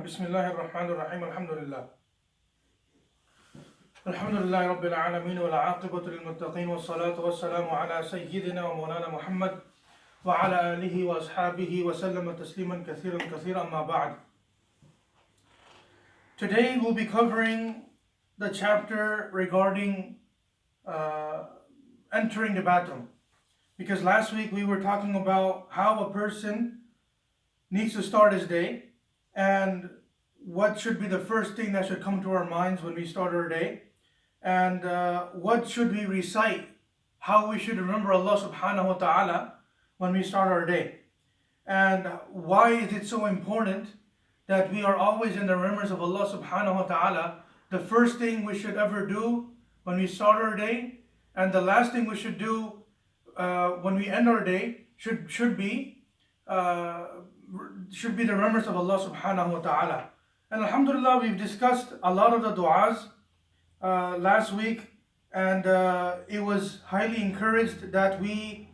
بسم الله الرحمن الرحيم الحمد لله رب العالمين والعاقبة للمتقين والصلاة والسلام على سيدنا ومولانا محمد وعلى آله وأصحابه وسلم تسليما كثيرا كثيرا أما بعد. Today we'll be covering the chapter regarding entering the bathroom, because last week we were talking about how a person needs to start his day and what should be the first thing that should come to our minds when we start our day, and what should we recite, how we should remember Allah subhanahu wa ta'ala when we start our day, and why is it so important that we are always in the remembrance of Allah subhanahu wa ta'ala. The first thing we should ever do when we start our day, and the last thing we should do when we end our day should be the remembrance of Allah subhanahu wa ta'ala. And alhamdulillah, we've discussed a lot of the du'as last week, and it was highly encouraged that we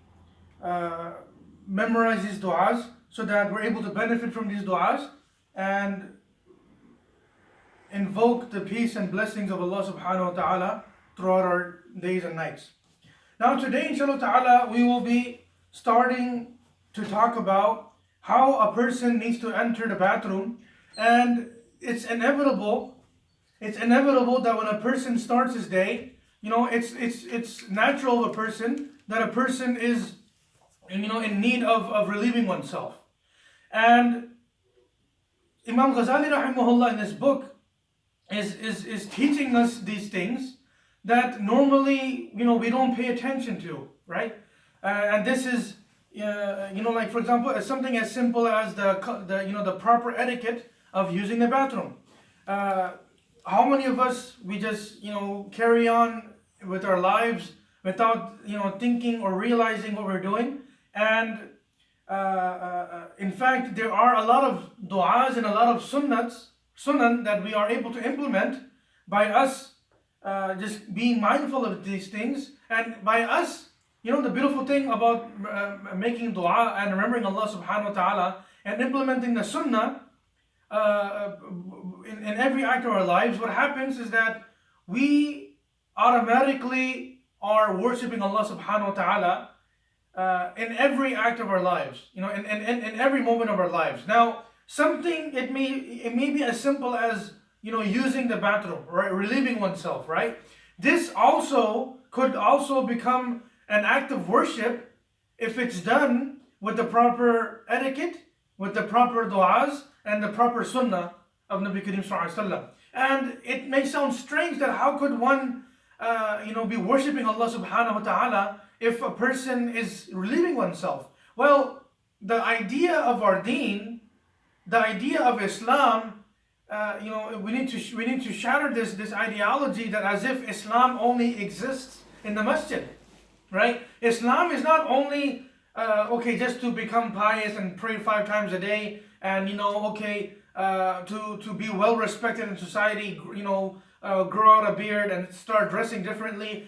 memorize these du'as so that we're able to benefit from these du'as and invoke the peace and blessings of Allah subhanahu wa ta'ala throughout our days and nights. Now today, inshallah ta'ala, we will be starting to talk about how a person needs to enter the bathroom. And it's inevitable that when a person starts his day, it's natural of a person that a person is in need of relieving oneself. And Imam Ghazali rahimahullah in this book is teaching us these things that normally we don't pay attention to, right? And this is like for example, something as simple as the proper etiquette of using the bathroom. How many of us we just carry on with our lives without thinking or realizing what we're doing? And in fact, there are a lot of du'as and a lot of sunan that we are able to implement by us just being mindful of these things, and by us, the beautiful thing about making dua and remembering Allah subhanahu wa ta'ala and implementing the sunnah in every act of our lives, what happens is that we automatically are worshipping Allah subhanahu wa ta'ala in every act of our lives, in every moment of our lives. Now, it may be as simple as using the bathroom, right, relieving oneself, right? This could also become an act of worship if it's done with the proper etiquette, with the proper du'as and the proper sunnah of Nabi Kareem sallallahu alaihi wasallam. And it may sound strange that how could one be worshipping Allah subhanahu wa ta'ala if a person is relieving oneself? Well, the idea of our deen, the idea of Islam, we need to shatter this ideology that as if Islam only exists in the masjid, right? Islam is not only just to become pious and pray 5 times a day, and to be well respected in society, grow out a beard and start dressing differently.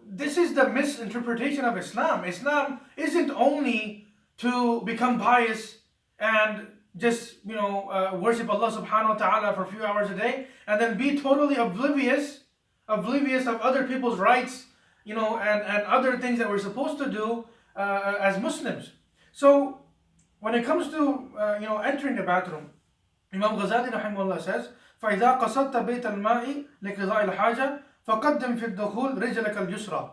This is the misinterpretation of Islam. Islam isn't only to become pious and just worship Allah subhanahu wa ta'ala for a few hours a day and then be totally oblivious of other people's rights, and other things that we're supposed to do as Muslims. So when it comes to entering the bathroom, Imam Ghazali rahimahullah says, فَإِذَا قَصَدْتَ بَيْتَ الْمَاءِ لِقِضَاءِ الْحَاجَةِ فَقَدِّمْ فِي الدُّخُولِ رِجْلَكَ الْيُسْرَى.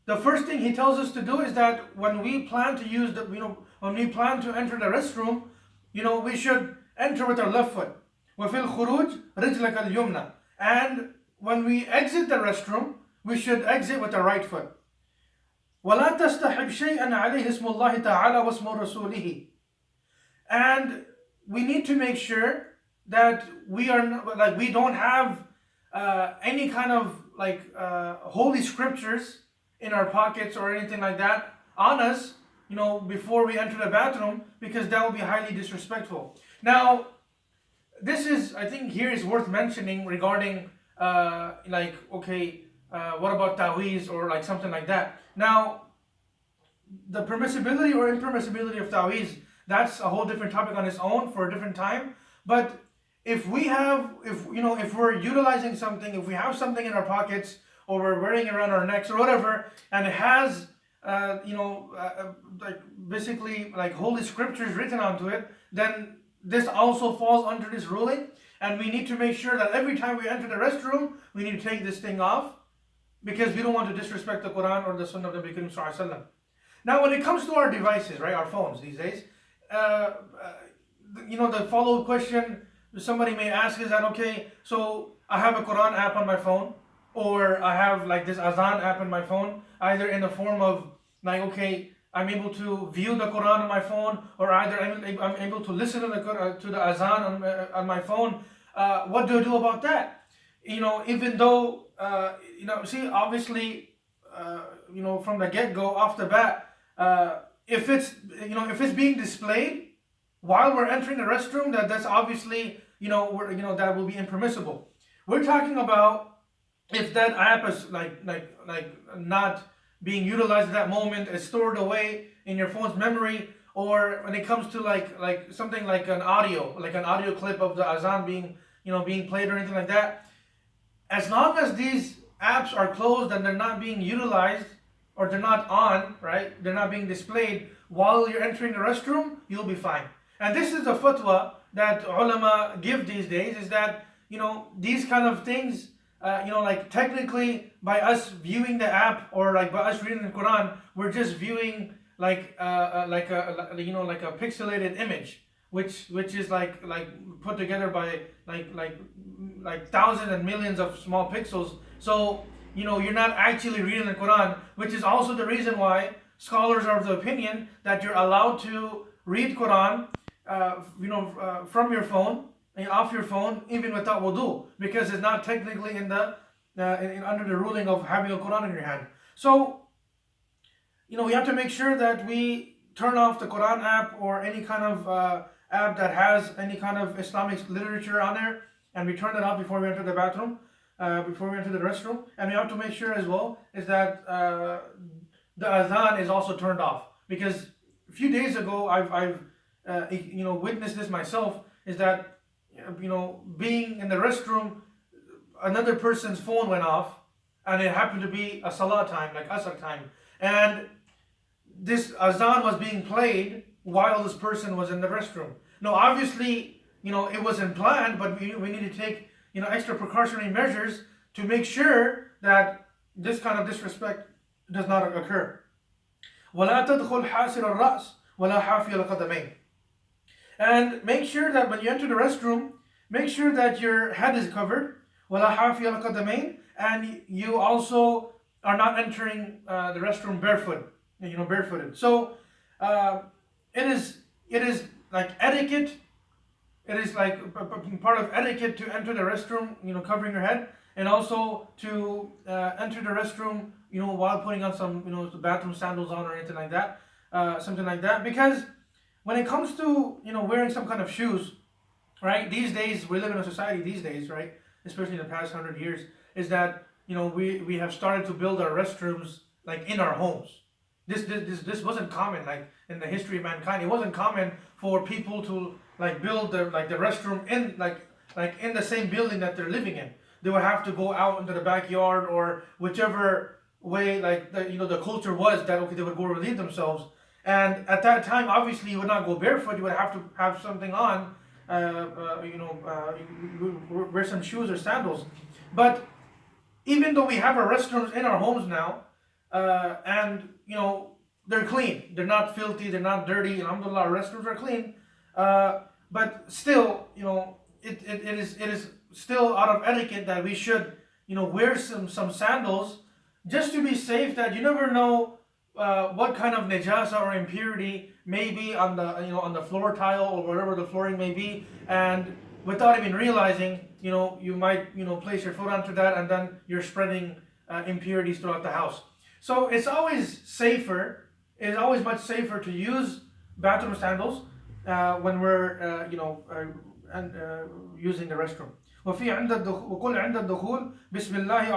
The first thing he tells us to do is that when we plan to enter the restroom, we should enter with our left foot. وَفِي الْخُرُوجِ رِجْلَكَ الْيُمْنَى. And when we exit the restroom, we should exit with our right foot. وَلَا تَسْتَحِبْ شَيْئًا عَلَيْهِ اسْمُ اللَّهِ تَعَالَى وَاسْمُ رَسُولِهِ. And we need to make sure that we don't have any kind of holy scriptures in our pockets or anything like that on us, before we enter the bathroom, because that will be highly disrespectful. Now, this is, I think, here is worth mentioning regarding what about ta'weez or something like that. Now, the permissibility or impermissibility of ta'weez, that's a whole different topic on its own for a different time. But if if we're utilizing something, if we have something in our pockets or we're wearing it around our necks or whatever, and it has like basically like holy scriptures written onto it, then this also falls under this ruling. And we need to make sure that every time we enter the restroom, we need to take this thing off, because we don't want to disrespect the Quran or the Sunnah of the Nabi Sallallahu Alaihi Wasallam. Now, when it comes to our devices, right, our phones these days, the follow-up question somebody may ask is that, okay, so I have a Quran app on my phone, or I have like this Azan app on my phone, either in the form of like, okay, I'm able to view the Quran on my phone, or either I'm able to listen to the Azan on my phone. What do I do about that? Even though, see, obviously, from the get-go, off the bat, if it's being displayed while we're entering the restroom, that's obviously, that will be impermissible. We're talking about if that app is like not being utilized at that moment, is stored away in your phone's memory, or when it comes to like something like an audio clip of the Azan being played or anything like that. As long as these apps are closed and they're not being utilized, or they're not on, right? They're not being displayed while you're entering the restroom, you'll be fine. And this is the fatwa that ulama give these days, is that, these kind of things, like technically by us viewing the app, or like by us reading the Quran, we're just viewing like a pixelated image, which is like put together by like thousands and millions of small pixels. So you're not actually reading the Quran, which is also the reason why scholars are of the opinion that you're allowed to read Quran, from your phone and off your phone, even without wudu, because it's not technically under the ruling of having a Quran in your hand. So, we have to make sure that we turn off the Quran app or any kind of app that has any kind of Islamic literature on there, and we turn it off before we enter the bathroom, before we enter the restroom. And we have to make sure as well is that the Azan is also turned off, because a few days ago I've witnessed this myself, is that being in the restroom, another person's phone went off, and it happened to be a salah time, like asr time, and this Azan was being played while this person was in the restroom. Now, obviously, it wasn't planned, but we need to take extra precautionary measures to make sure that this kind of disrespect does not occur. وَلَا تَدْخُلْ حَاسِرَ الرَّأْسِ وَلَا حَافِيَ الْقَدَمَيْنِ. And make sure that when you enter the restroom, make sure that your head is covered, وَلَا حَافِيَ الْقَدَمَيْنِ, and you also are not entering the restroom barefooted. So it is like etiquette. It is like part of etiquette to enter the restroom, covering your head, and also to enter the restroom, while putting on some, bathroom sandals on or anything like that, something like that. Because when it comes to, wearing some kind of shoes, right? These days, we live in a society these days, right? Especially in the past 100 years, is that, we have started to build our restrooms like in our homes. This wasn't common, like in the history of mankind. It wasn't common for people to like build the restroom in like in the same building that they're living in. They would have to go out into the backyard, or whichever way the culture was that, okay, they would go relieve themselves. And at that time, obviously, you would not go barefoot. You would have to have something on, wear some shoes or sandals. But even though we have our restrooms in our homes now, and they're clean, they're not filthy, they're not dirty, and alhamdulillah, our restrooms are clean, but still, it is still out of etiquette that we should wear some sandals, just to be safe, that you never know what kind of najasa or impurity may be on the floor tile or whatever the flooring may be, and without even realizing, you might place your foot onto that, and then you're spreading impurities throughout the house. So it's always much safer to use bathroom sandals when we're using the restroom. وفي وقل عند الدخول بسم الله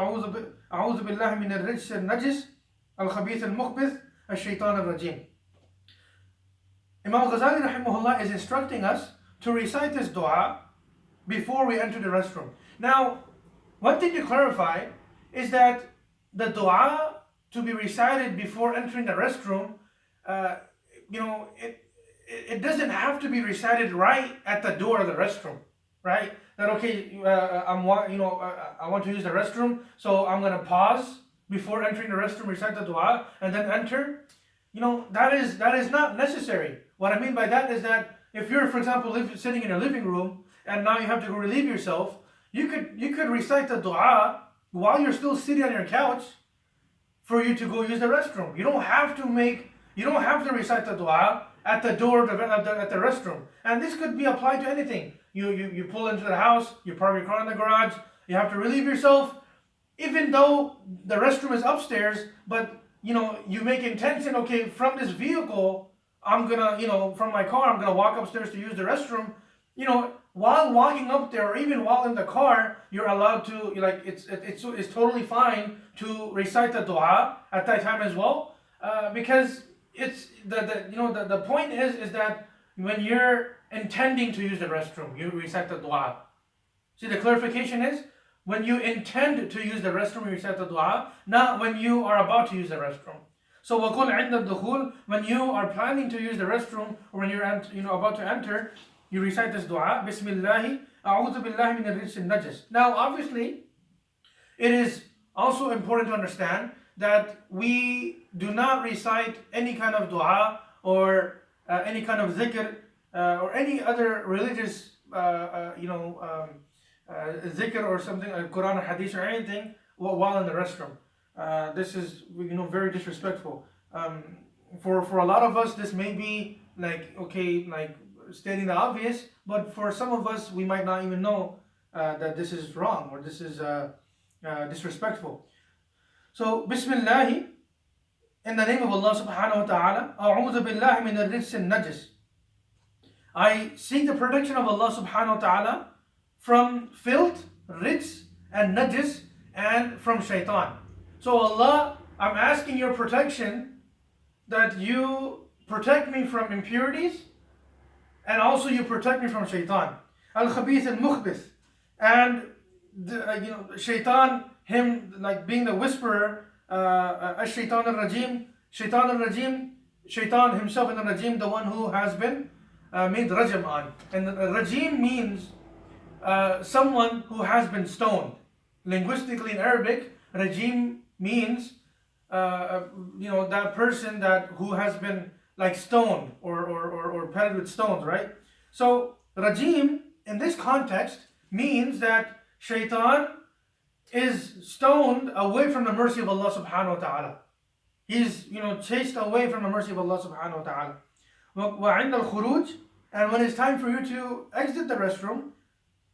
أعوذ بالله من الرجس النجس الخبيث المخبث الشيطان الرجيم. Imam Ghazali rahimahullah is instructing us to recite this dua before we enter the restroom. Now, one thing to clarify is that the dua to be recited before entering the restroom, it doesn't have to be recited right at the door of the restroom, right? That okay, I want to use the restroom, so I'm gonna pause before entering the restroom, recite the dua, and then enter. That is not necessary. What I mean by that is that if you're, for example, sitting in your living room and now you have to go relieve yourself, you could recite the dua while you're still sitting on your couch for you to go use the restroom. You don't have to recite the dua at the door at the restroom. And this could be applied to anything. You pull into the house, you park your car in the garage, you have to relieve yourself, even though the restroom is upstairs, but you make intention, okay, from this vehicle, I'm gonna, from my car, I'm gonna walk upstairs to use the restroom. While walking up there, or even while in the car, you're allowed to, it's totally fine to recite the dua at that time as well, because it's the point is that when you're intending to use the restroom, you recite the dua. See, the clarification is when you intend to use the restroom, you recite the dua, not when you are about to use the restroom. So وَقُلْ عِنْدَ الدُّخُولِ, when you are planning to use the restroom, or when you're about to enter, you recite this dua, Bismillah, A'udhu billahi min al-rijs al-najis. Now, obviously, it is also important to understand that we do not recite any kind of dua or any kind of dhikr or any other religious dhikr or something like Quran or Hadith or anything while in the restroom. This is very disrespectful. For a lot of us, this may be like stating the obvious, but for some of us, we might not even know that this is wrong or this is disrespectful. So, Bismillah, in the name of Allah subhanahu wa ta'ala, A'udhu billahi min al-rijs al-najis. I seek the protection of Allah subhanahu wa ta'ala from filth, rijs, and najis, and from shaitan. So Allah, I'm asking your protection, that you protect me from impurities, and also you protect me from shaitan. Al-khabith al-mukhbith. And shaitan, him like being the whisperer, shaitan al-rajim, shaitan himself in the rajim, the one who has been made rajam on. And the rajim means someone who has been stoned. Linguistically in Arabic, rajim means that person who has been like stoned or pelted with stones, right? So rajim in this context means that shaitan is stoned away from the mercy of Allah subhanahu wa ta'ala. He's chased away from the mercy of Allah subhanahu wa ta'ala. وَعِنْدَ الْخُرُوجِ, and when it's time for you to exit the restroom,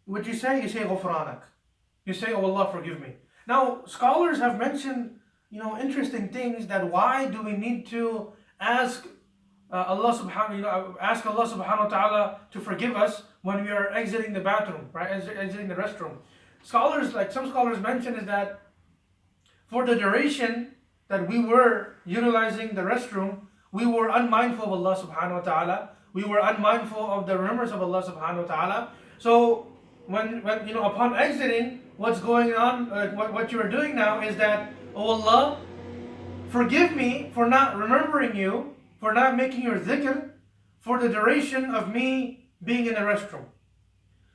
what you say غُفْرَانَكَ. You say, oh Allah, forgive me. Now, scholars have mentioned interesting things, that why do we need to ask Allah subhanahu wa ta'ala to forgive us when we are exiting the bathroom, right? Exiting the restroom. Some scholars mention is that for the duration that we were utilizing the restroom, we were unmindful of Allah subhanahu wa ta'ala. We were unmindful of the remembrance of Allah subhanahu wa ta'ala. So when upon exiting, what's going on, what you are doing now is that, oh Allah, forgive me for not remembering you, for not making your dhikr for the duration of me being in the restroom.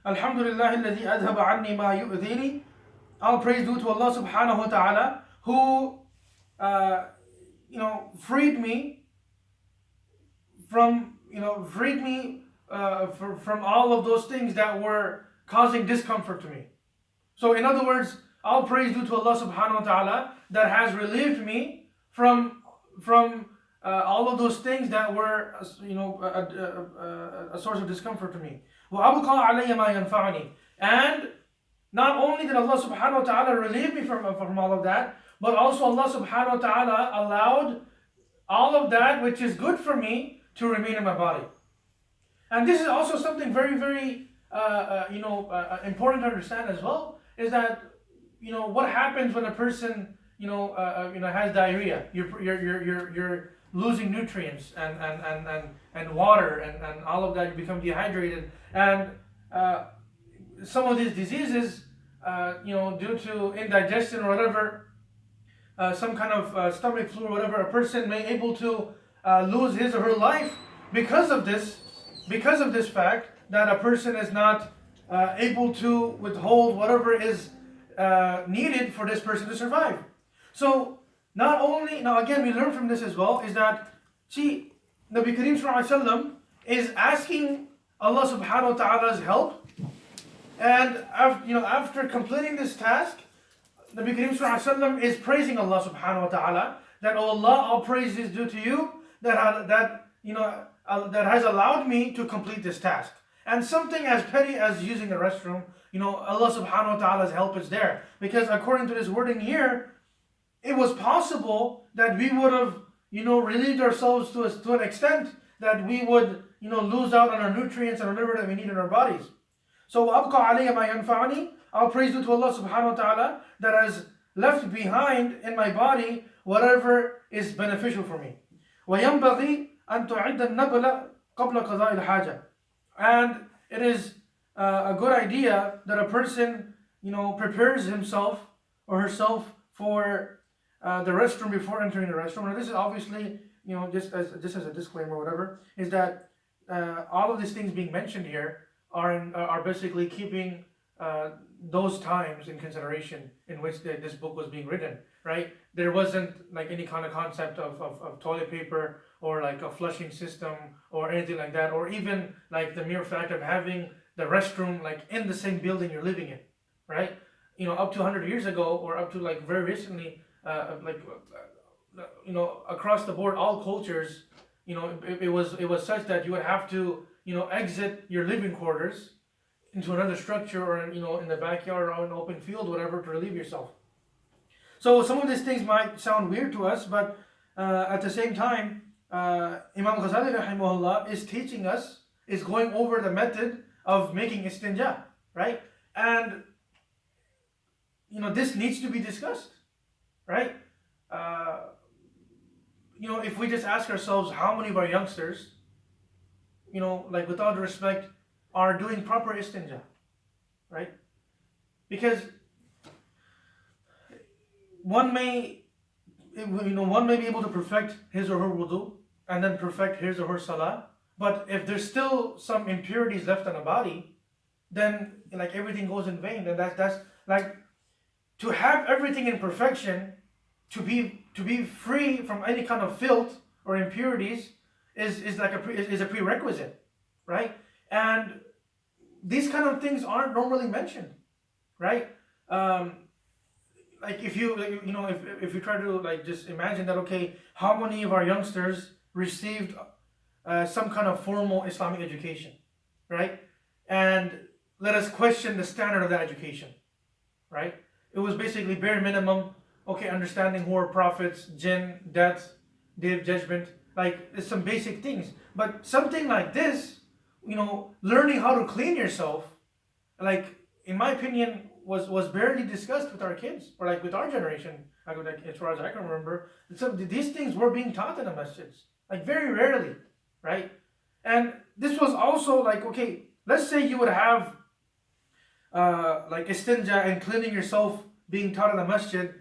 Alhamdulillah alladhi adhaba anni ma yu'dhini. All praise due to Allah subhanahu wa ta'ala, who freed me from all of those things that were causing discomfort to me. So in other words, all praise due to Allah subhanahu wa ta'ala that has relieved me from all of those things that were a source of discomfort to me. وَأَبْقَى عَلَيَّ مَا يَنْفَعُنِي. And not only did Allah subhanahu wa ta'ala relieve me from all of that, but also Allah subhanahu wa ta'ala allowed all of that which is good for me to remain in my body. And this is also something very, very important to understand as well, is that what happens when a person has diarrhea. You're losing nutrients and water and all of that. You become dehydrated, and some of these diseases, due to indigestion or whatever, some kind of stomach flu or whatever, a person may able to lose his or her life because of this fact that a person is not able to withhold whatever is needed for this person to survive. So not only, now again, we learn from this as well, is that, see, Nabi Kareem Sallallahu Alaihi Wasallam is asking Allah Subhanahu wa Ta'ala's help, and after completing this task, Nabi Kareem Sallallahu Alaihi Wasallam is praising Allah Subhanahu wa Ta'ala, that, oh Allah, all praise is due to you that has allowed me to complete this task. And something as petty as using the restroom, Allah Subhanahu wa Ta'ala's help is there, because according to this wording here, it was possible that we would have, relieved ourselves to an extent that we would, lose out on our nutrients and whatever that we need in our bodies. So وَأَبْقَى عَلَيَّ مَا يَنْفَعُنِي, I'll praise due to Allah Subhanahu wa Ta'ala that has left behind in my body whatever is beneficial for me. وَيَنْبَغِي أَن تُعِدَّ النَّبْلَ قَبْلَ قَضَاءِ الْحَاجَةِ, and it is a good idea that a person, prepares himself or herself for the restroom before entering the restroom. Now this is obviously, just as a disclaimer or whatever, is that all of these things being mentioned here are basically keeping those times in consideration in which this book was being written, right? There wasn't like any kind of concept of toilet paper or like a flushing system or anything like that, or even like the mere fact of having the restroom like in the same building you're living in, right? Up to 100 years ago, or up to like very recently, across the board, all cultures, it was such that you would have to, exit your living quarters into another structure, or in the backyard or an open field, whatever, to relieve yourself. So some of these things might sound weird to us, but at the same time, Imam Ghazali rahimahullah is teaching us, is going over the method of making istinja, right? And this needs to be discussed, right? If we just ask ourselves how many of our youngsters, like with all due respect, are doing proper istinja, right? Because one may be able to perfect his or her wudu and then perfect his or her salah, but if there's still some impurities left on the body, then like everything goes in vain. And that's like, to have everything in perfection, to be free from any kind of filth or impurities is a prerequisite, right? And these kind of things aren't normally mentioned, right? Like if you try to like just imagine that, okay, how many of our youngsters received some kind of formal Islamic education, right? And let us question the standard of that education, right? It was basically bare minimum. Okay, understanding who are prophets, jinn, death, day of judgment, like it's some basic things. But something like this, learning how to clean yourself, like in my opinion, was barely discussed with our kids, or like with our generation. As far as I can remember, so these things were being taught in the masjids, like very rarely, right? And this was also like, okay, let's say you would have like istinja and cleaning yourself being taught in the masjid.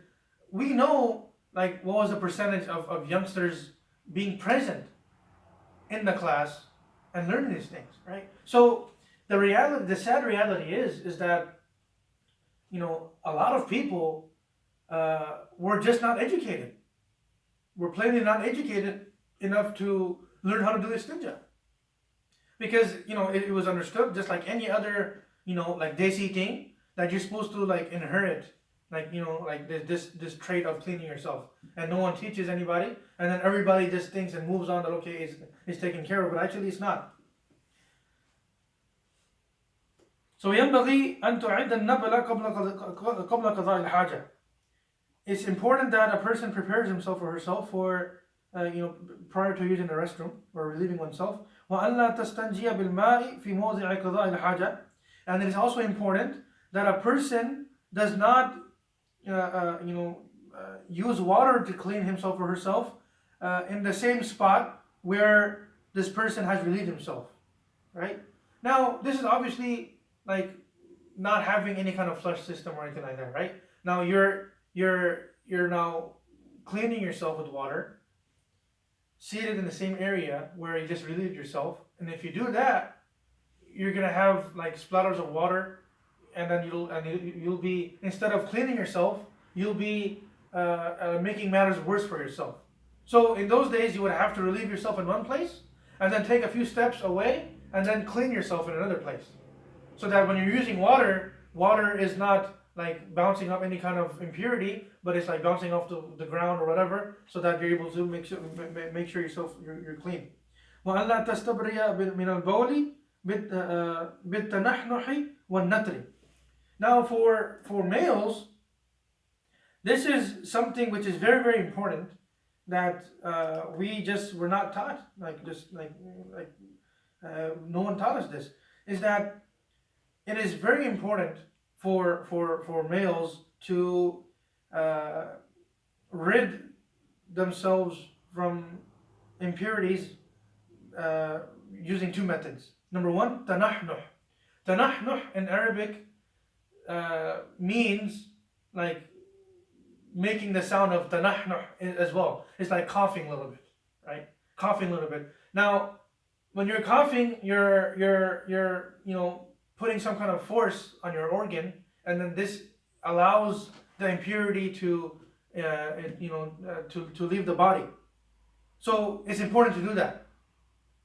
We know like what was the percentage of youngsters being present in the class and learning these things, right? So the sad reality is that a lot of people were just not educated. We're plainly not educated enough to learn how to do istinja, because it was understood just like any other like desi thing, that you're supposed to like inherit, like like this trait of cleaning yourself, and no one teaches anybody, and then everybody just thinks and moves on that okay, it's taken care of, but actually it's not. So ينبغي أن تعد النبل قبل قضاء الحاجة. It's important that a person prepares himself or herself for prior to using the restroom or relieving oneself. وأن لا تستنجي بالماء في موضع قضاء الحاجة. And it is also important that a person does not use water to clean himself or herself in the same spot where this person has relieved himself, right? Now, this is obviously like not having any kind of flush system or anything like that, right? Now you're now cleaning yourself with water, seated in the same area where you just relieved yourself, and if you do that, you're gonna have like splatters of water, and then you'll be, instead of cleaning yourself, you'll be making matters worse for yourself. So in those days, you would have to relieve yourself in one place, and then take a few steps away, and then clean yourself in another place, so that when you're using water, water is not like bouncing up any kind of impurity, but it's like bouncing off the ground or whatever, so that you're able to make sure you're clean. وألا تستبرئ من البول بالتنحنح والنتر. Now for males, this is something which is very, very important, that we're not taught, no one taught us this, is that it is very important for males to rid themselves from impurities using two methods. Number one, tanahnuh. Tanahnuh in Arabic means like making the sound of tanahnuh as well. It's like coughing a little bit, right? Coughing a little bit. Now, when you're coughing, you're putting some kind of force on your organ, and then this allows the impurity to leave the body. So it's important to do that,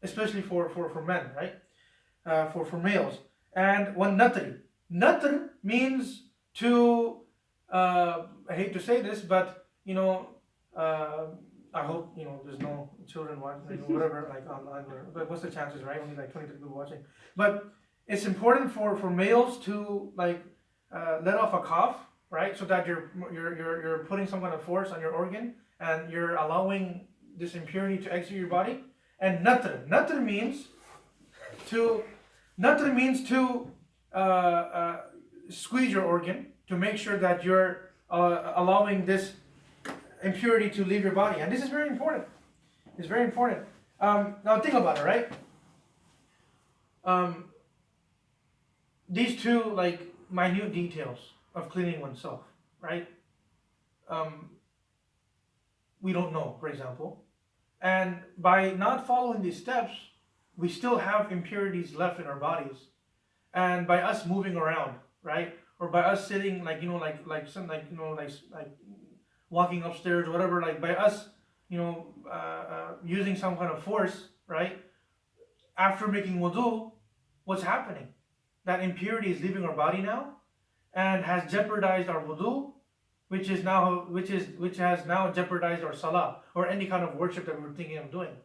especially for men, right? For males. And one natr. Natr means to I hate to say this, but I hope there's no children watching, whatever, like online. But what's the chances, right? Only like 23 people watching. But it's important for males to like let off a cough, right? So that you're putting some kind of force on your organ, and you're allowing this impurity to exit your body. And natr means to squeeze your organ to make sure that you're allowing this impurity to leave your body. And this is very important. It's very important. Now think about it, right? These two like minute details of cleaning oneself, right? We don't know, for example. And by not following these steps, we still have impurities left in our bodies. And by us moving around, right? Or by us sitting walking upstairs or whatever, like by us, using some kind of force, right? After making wudu, what's happening? That impurity is leaving our body now, and has jeopardized our wudu, which has now jeopardized our salah, or any kind of worship that we're thinking of doing.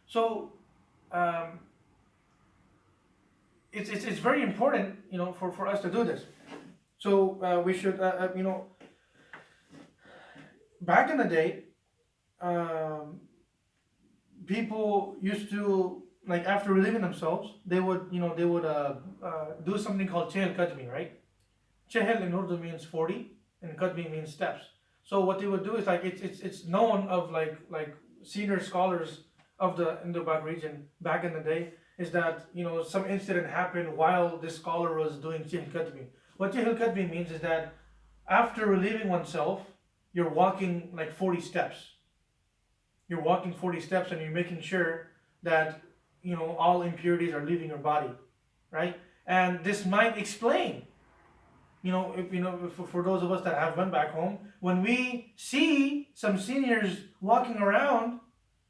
So it's very important, for us to do this. So we should, back in the day, people used to, like, after relieving themselves, they would do something called chehel kadmi, right? Chehel in Urdu means 40, and kadmi means steps. So what they would do is, like, it's known of like senior scholars of the Indo-Pak region back in the day, is that some incident happened while this scholar was doing chehel kadmi. What chehel kadmi means is that after relieving oneself, you're walking like 40 steps. You're walking 40 steps, and you're making sure that all impurities are leaving your body, right? And this might explain, for those of us that have went back home, when we see some seniors walking around,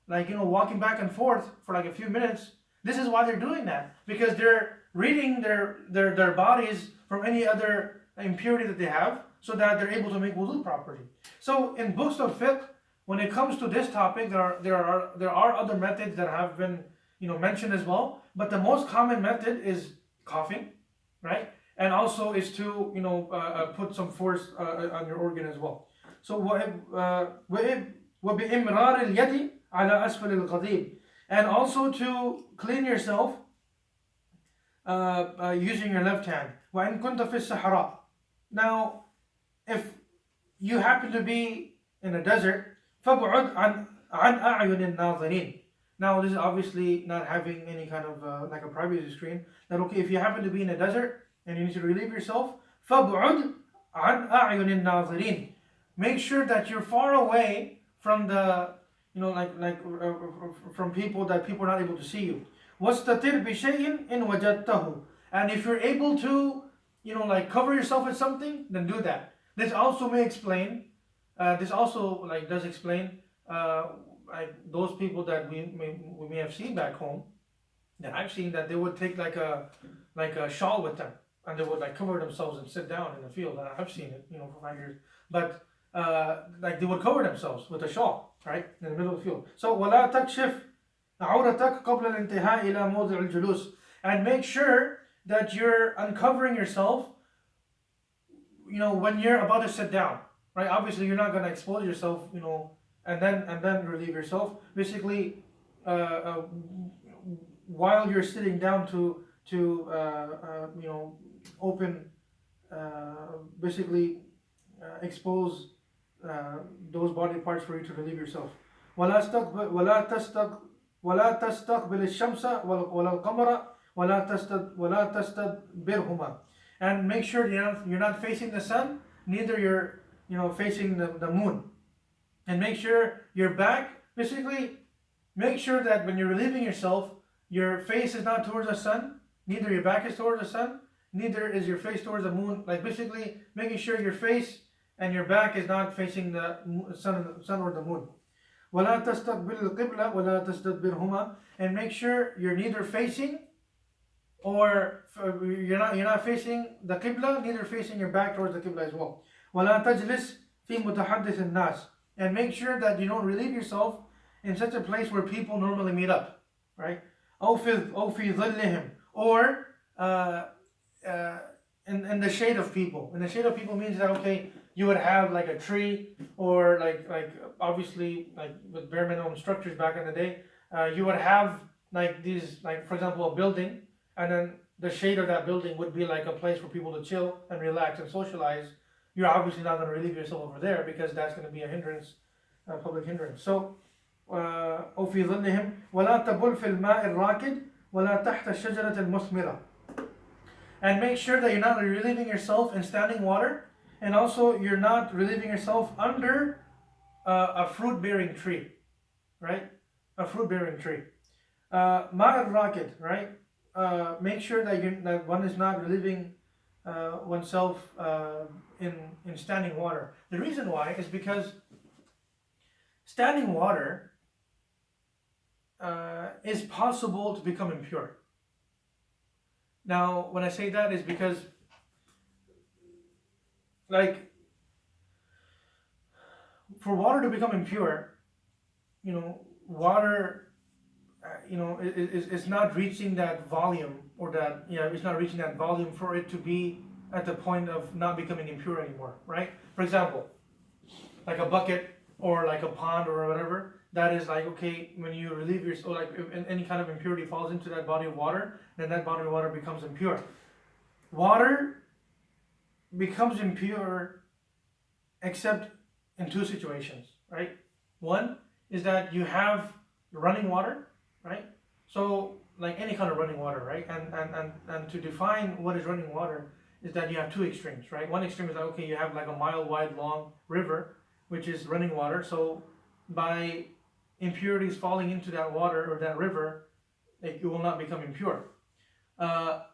like walking back and forth for like a few minutes, this is why they're doing that, because they're ridding their bodies from any other impurity that they have, so that they're able to make wudu properly. So in books of fiqh, when it comes to this topic, there are other methods that have been mentioned as well, but the most common method is coughing, right? And also is to put some force on your organ as well. So وَبِإِمْرَارِ الْيَدِ عَلَى أَسْفَلِ الْقَضِيبِ, and also to clean yourself using your left hand. وَإِن كُنْتَ فِي الصَّحْرَاءِ. Now, if you happen to be in a desert, فَبْعُدْ عَنْ عن أعين الناظرين. Now this is obviously not having any kind of like a privacy screen. That okay, if you happen to be in a desert and you need to relieve yourself, فَابْعُدْ عَنْ أَعْيُنِ النَّاظِرِينَ. Make sure that you're far away from the, from people, that people are not able to see you. وَاسْتَتِرْ بِشَيْءٍ إِنْ وَجَدْتَهُ. And if you're able to, cover yourself with something, then do that. This also may explain, does explain, those people that we may have seen back home, that I've seen, that they would take like a shawl with them, and they would like cover themselves and sit down in the field. And I've seen it, for 5 years. But like they would cover themselves with a shawl, right, in the middle of the field. So وَلَا تَكْشِفْ عَوْرَتَكَ قَبْلَ الْإِنْتِهَاءِ إِلَى مَوْضِعِ الْجُلُوسِ. And make sure that you're uncovering yourself, when you're about to sit down, right? Obviously, you're not going to expose yourself, and then relieve yourself. Basically, while you're sitting down to open, basically expose those body parts for you to relieve yourself. ولا تستقبل الشمس ولا القمر ولا تستدبرهما. And make sure you're not facing the sun, neither you're facing the moon. And make sure your back, basically make sure that when you're relieving yourself, your face is not towards the sun, neither your back is towards the sun, neither is your face towards the moon. Like basically making sure your face and your back is not facing the sun or the moon. وَلَا تَسْتَقْبِلِ الْقِبْلَ وَلَا تَسْتَدْبِرْهُمَا. And make sure you're neither facing, or you're not facing the Qibla, neither facing your back towards the Qibla as well. وَلَا تَجْلِسْ فِي مُتَحَدِّثِ النَّاسِ. And make sure that you don't relieve yourself in such a place where people normally meet up, right? أو في ظلهم. Or in the shade of people. In the shade of people means that, okay, you would have like a tree, or like obviously like with bare minimum structures back in the day, you would have like these, like for example a building, and then the shade of that building would be like a place for people to chill and relax and socialize. You're obviously not going to relieve yourself over there, because that's going to be a hindrance, a public hindrance. So أو في ظلهم ولا تبل في الماء الراكد ولا تحت الشجرة المثمرة. And make sure that you're not relieving yourself in standing water, and also you're not relieving yourself under a fruit-bearing tree, right? A fruit-bearing tree. ماء الراكد, right? Make sure that one is not relieving oneself in standing water. The reason why is because standing water is possible to become impure. Now, when I say that is because, like, for water to become impure, water, is not reaching that volume, or that, it's not reaching that volume for it to be at the point of not becoming impure anymore, right? For example, like a bucket or like a pond or whatever, that is like, okay, when you relieve yourself, like if any kind of impurity falls into that body of water, then that body of water becomes impure. Water becomes impure except in two situations, right? One is that you have running water, right? So like any kind of running water, right? And to define what is running water is that you have two extremes, right? One extreme is that, okay, you have like a mile wide long river, which is running water. So by impurities falling into that water or that river, it will not become impure. The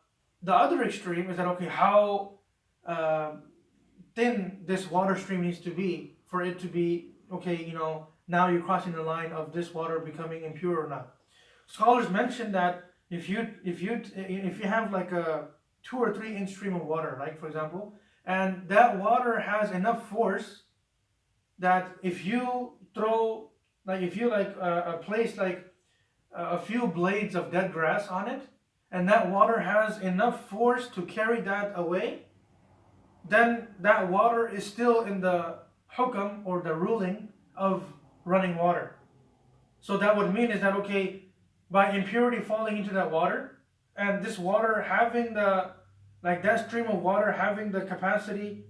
other extreme is that, okay, how thin this water stream needs to be for it to be, okay, now you're crossing the line of this water becoming impure or not. Scholars mention that if you have like a 2 or 3 inch stream of water, like for example, and that water has enough force that if you throw, like if you place like a few blades of dead grass on it, and that water has enough force to carry that away, then that water is still in the hukam, or the ruling of running water. So that would mean is that, okay, by impurity falling into that water, and this water having that stream of water having the capacity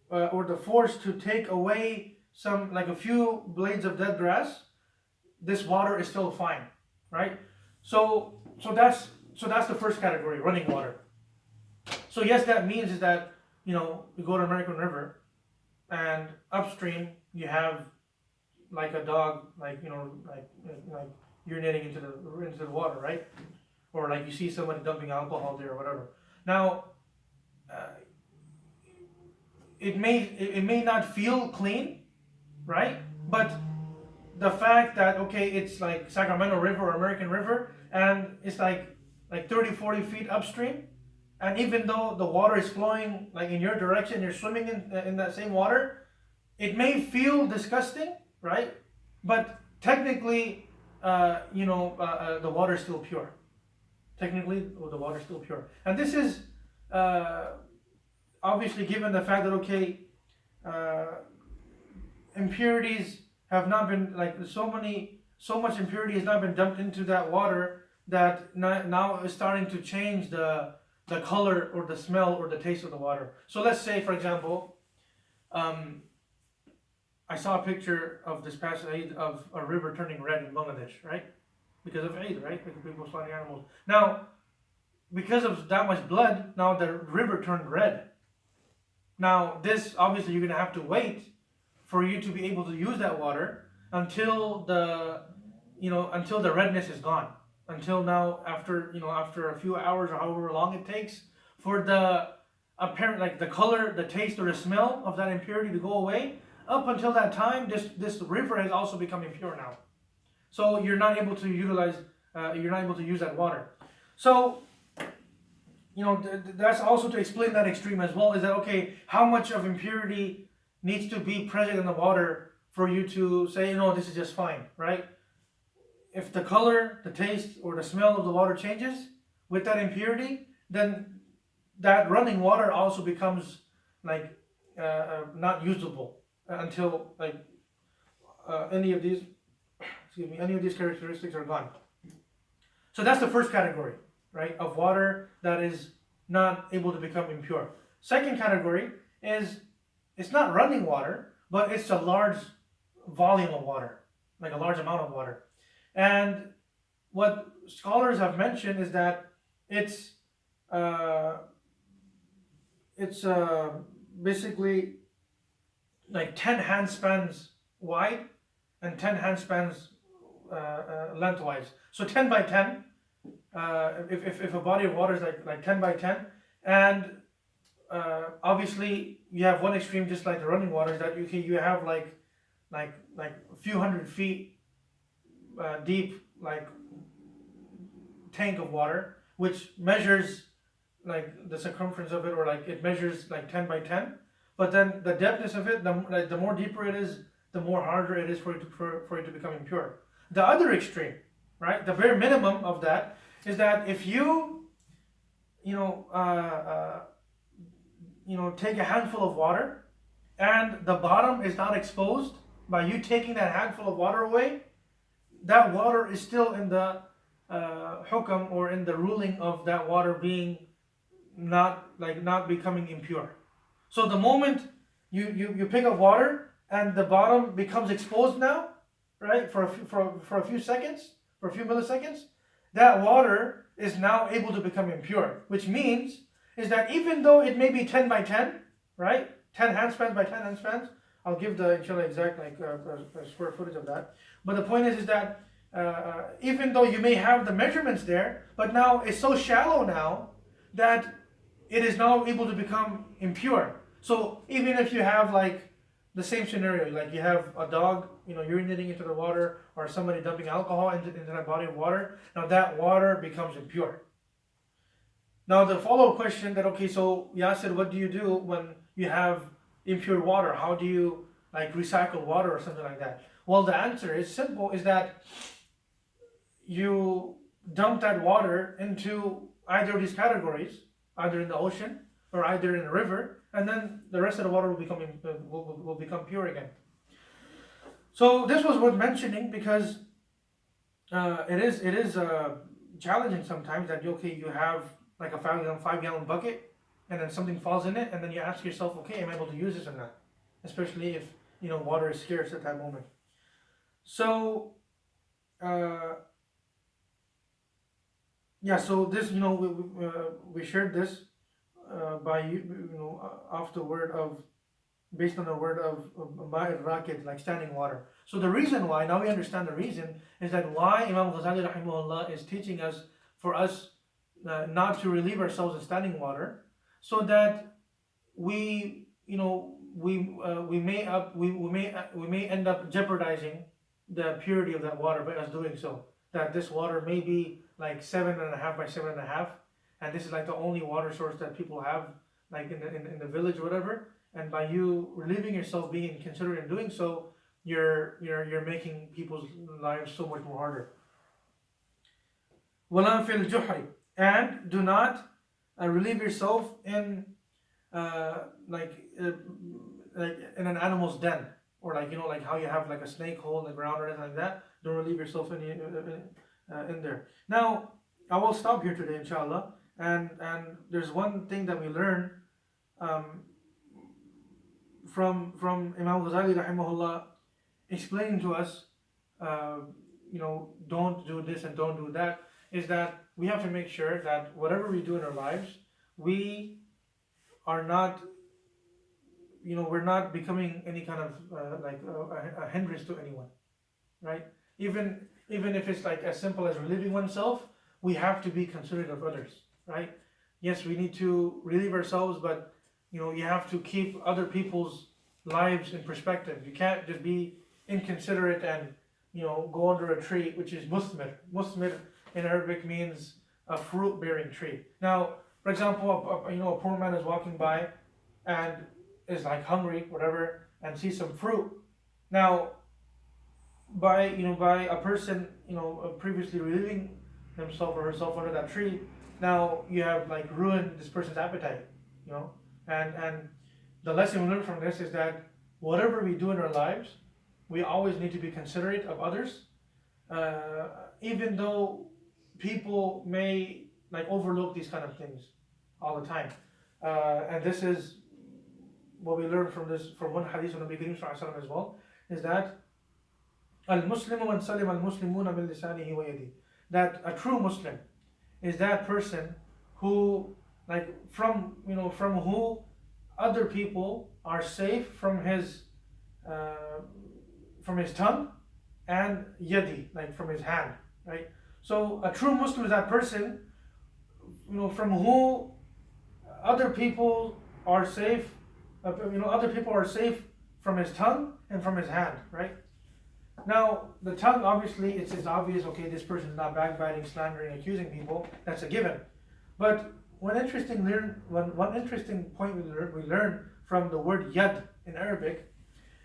or the force to take away some, like a few blades of dead grass, this water is still fine, right? So that's the first category, running water. So yes, that means is that you go to American River, and upstream you have like a dog, like urinating into the water, right? Or like you see somebody dumping alcohol there or whatever. Now, uh, it may not feel clean, right? But the fact that okay, it's like Sacramento River or American River, and it's like 30, 40 feet upstream, and even though the water is flowing like in your direction, you're swimming in that same water, it may feel disgusting, right? But technically, the water is still pure. Technically, the water is still pure, and this is uh, obviously given the fact that okay, uh, impurities have not been like so much impurity has not been dumped into that water that now is starting to change the color or the smell or the taste of the water. So let's say, for example, um, I saw a picture of this past Eid of a river turning red in Bangladesh, right? Because of Eid, right? Because people slaughtering animals. Now, because of that much blood, now the river turned red. Now, this obviously you're gonna have to wait for you to be able to use that water until the redness is gone. Until now, after a few hours or however long it takes for the apparent like the color, the taste, or the smell of that impurity to go away. Up until that time, this river has also become impure now. So you're not able to utilize, you're not able to use that water. So that's also to explain that extreme as well. Is that okay? How much of impurity needs to be present in the water for you to say, this is just fine, right? If the color, the taste, or the smell of the water changes with that impurity, then that running water also becomes like not usable until like any of these characteristics are gone. So that's the first category, right, of water that is not able to become impure. Second category is it's not running water, but it's a large volume of water, like a large amount of water. And what scholars have mentioned is that it's uh, basically like 10 handspans wide and 10 handspans lengthwise. So 10 by 10, if a body of water is like 10 by 10, and obviously you have one extreme just like the running water is that you have like a few hundred feet deep like tank of water, which measures like the circumference of it, or like it measures like 10 by 10. But then the depthness of it, the more deeper it is, the more harder it is for it to become impure. The other extreme, right? The bare minimum of that is that if take a handful of water, and the bottom is not exposed by you taking that handful of water away, that water is still in the hukam, or in the ruling of that water being not becoming impure. So the moment you pick up water and the bottom becomes exposed now, right, for a few seconds, for a few milliseconds, that water is now able to become impure, which means is that even though it may be 10 by 10, right, 10 handspans by 10 handspans, I'll give the inshallah exact square footage of that. But the point is that even though you may have the measurements there, but now it's so shallow now that it is now able to become impure. So even if you have like the same scenario, like you have a dog, urinating into the water, or somebody dumping alcohol into that body of water, now that water becomes impure. Now the follow-up question that, okay, so Yasir, what do you do when you have impure water? How do you like recycle water or something like that? Well, the answer is simple, is that you dump that water into either of these categories, either in the ocean or either in a river, and then the rest of the water will become pure again. So this was worth mentioning because it is challenging sometimes that you have like a 5-gallon bucket, and then something falls in it, and then you ask yourself, okay, am I able to use this or not? Especially if water is scarce at that moment. So uh, yeah, so this, we shared this by off the word of, based on the word of ma'ir rakid, like standing water. So the reason why, now we understand the reason, is that why Imam Ghazali rahimahullah is teaching us, for us not to relieve ourselves in standing water, so that we, we may end up jeopardizing the purity of that water by us doing so. That this water may be like 7.5 by 7.5, and this is like the only water source that people have, like in the village or whatever. And by you relieving yourself, being inconsiderate in doing so, you're making people's lives so much more harder. وَلَا فِي الْجُحْرِ, and do not relieve yourself in uh, like uh, like in an animal's den, or like like how you have like a snake hole in the ground or anything like that. Don't relieve yourself in there. Now I will stop here today, inshallah. And there's one thing that we learn um, from Imam Ghazali rahimahullah, explaining to us, don't do this and don't do that, is that we have to make sure that whatever we do in our lives, we are not, we're not becoming any kind of a hindrance to anyone, right? Even if it's like as simple as relieving oneself, we have to be considerate of others, right? Yes, we need to relieve ourselves, but you have to keep other people's lives in perspective. You can't just be inconsiderate and go under a tree, which is musmir. Musmir in Arabic means a fruit-bearing tree. Now, for example, a poor man is walking by and is like hungry, whatever, and sees some fruit. Now, by a person previously relieving himself or herself under that tree, now you have like ruined this person's appetite, and the lesson we learn from this is that whatever we do in our lives, we always need to be considerate of others, even though people may like overlook these kind of things all the time. And this is what we learn from one hadith of Nabi Kareem sallallahu alaihi wasallam as well, is that Al-Muslimu man salima al-Muslimuna min lisanihi wa yadihi, that a true Muslim is that person who, like, from who other people are safe from his tongue, and yadi, like from his hand, right? So a true Muslim is that person, from who other people are safe. Other people are safe from his tongue and from his hand, right? Now, the tongue, obviously, it's obvious. Okay, this person is not backbiting, slandering, accusing people. That's a given. But one interesting point we learn from the word yad in Arabic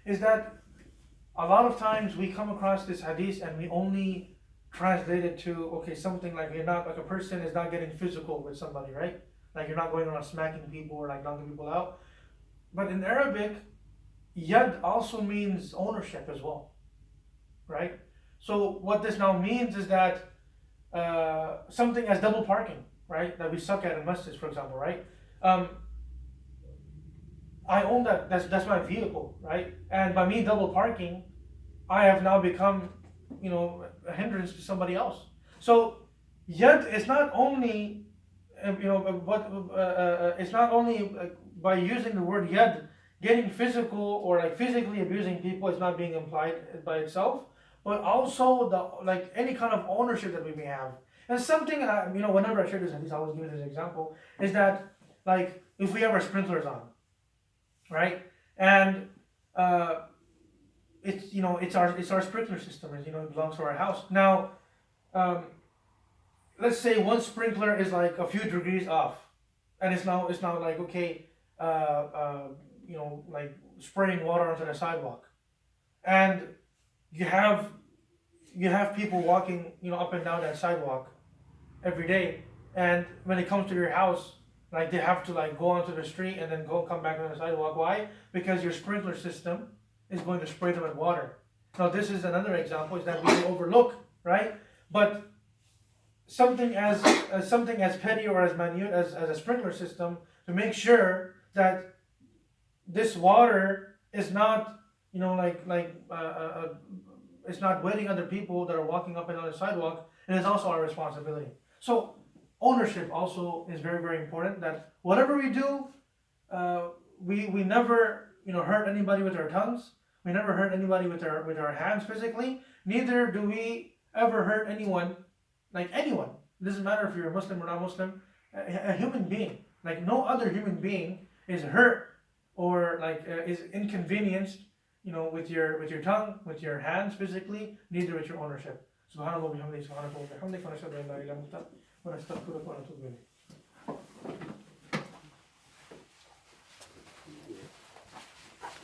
is that a lot of times we come across this hadith and we only translate it to, something like, you're not, like, a person is not getting physical with somebody, right? Like, you're not going around smacking people or like knocking people out. But in Arabic, yad also means ownership as well, right? So what this now means is that something as double parking, right? That we suck at in masjids, for example, right? I own that. That's my vehicle, right? And by me double parking, I have now become, a hindrance to somebody else. So yad is not only, it's not only by using the word yad, getting physical or like physically abusing people is not being implied by itself, but also like any kind of ownership that we may have. And something, whenever I share this, I always give this example, is that, like, if we have our sprinklers on, right, and it's our sprinkler system, it belongs to our house. Now, let's say one sprinkler is like a few degrees off, and it's now like, okay, like spraying water onto the sidewalk, and you have people walking, up and down that sidewalk every day, and when it comes to your house, like, they have to like go onto the street and then come back on the sidewalk. Why? Because your sprinkler system is going to spray them with water. Now, this is another example, is that we overlook, right? But something as petty or as minute as a sprinkler system, to make sure that this water is not, it's not waiting other people that are walking up and down the sidewalk, and it's also our responsibility. So ownership also is very, very important, that whatever we do, we never, hurt anybody with our tongues. We never hurt anybody with our hands physically. Neither do we ever hurt anyone, like anyone. It doesn't matter if you're a Muslim or not Muslim. A human being, like no other human being, is hurt or is inconvenienced, with your tongue, with your hands physically. Neither with your ownership. Subhanallah bihamdihi, subhanahu wa bihamdihi, wa nashhadu an la ilaha illa anta, wa nastaghfiruka wa natubu ilayk.